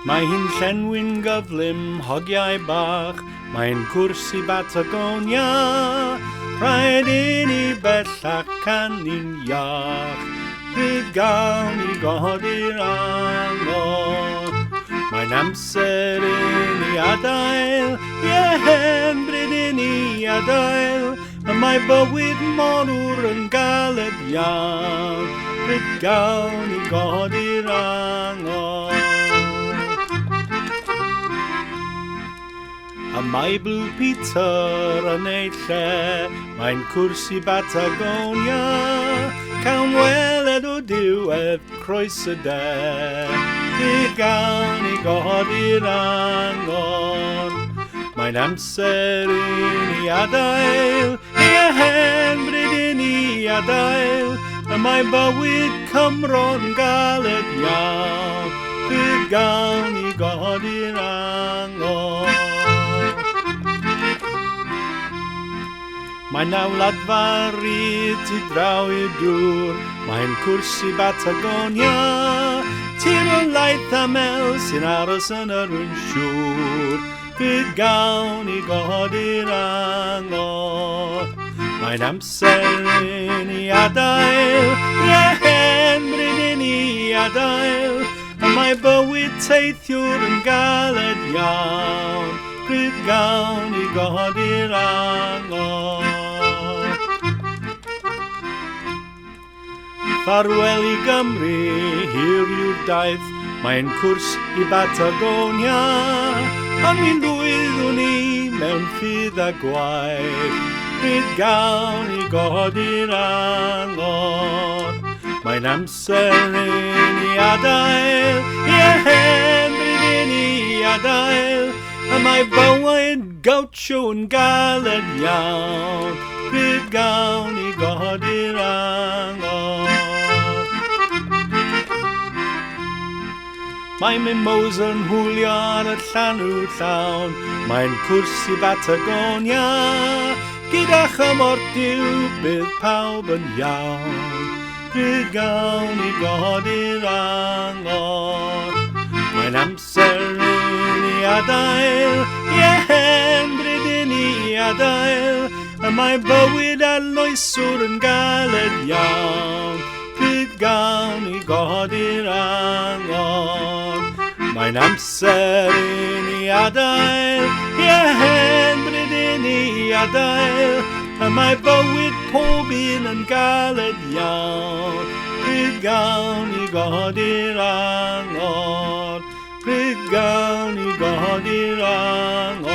Mae hi'n llenwi'n gyflym hogiau bach, mae'n cwrs i Patagonia, rhaid i ni bellach canu'n iach, bryd gawn i godi'r angor. Mae'n amser i ni adael, ie, bryd i ni adael, a mae bywyd morwr yn galed iawn, bryd gawn i godi'r angor. A mae Blue Peter yn ei lle, mae'n cwrs i Patagonia, cawn weled o diwedd croes y de, bryd gawn i godi'r angor. Mae'n amser i ni adael, ie, bryd i ni adael, a mae bywyd Cymro'n galed iawn, bryd gawn i godi'r angor. Mae nawladfa ryd tu draw i'r dŵr, mae'n cwrs i Patagonia, tir o laeth amel sy'n aros yn yr un siŵr, bryd gawn i godi'r angor. Mae'n amser i ni adael, ie, bryd i ni adael, a mae bywyd teithiwr yn galed iawn, bryd gawn i godi'r angor. Ffarwel i Gymru, hir yw'r daith, mae'n cwrs i Patagonia, a mi'n lwyddwn ni mewn ffydd a gwaith, bryd gawn i godi'r angor. Mae'n amser i ni adael, ie, bryd i ni adael, a mae bywyd gawtsio yn galed iawn, bryd gawn i godi'r angor. Mae Mimosa yn hwylio ar y llanw llawn, mae'n cwrs i Patagonia, gyda chymor diw bydd pawb yn iawn, bryd gawn i godi'r angor. Mae'n amser i ni adael, ie, bryd i ni adael, a mae bywyd a loeswr yn galed iawn, bryd gawn i godi'r angor. Mae'n amser i ni adael, ie, bryd i ni adael, a mae bywyd pob un yn galed iawn, bryd gawn i godi'r angor, bryd gawn i godi'r angor.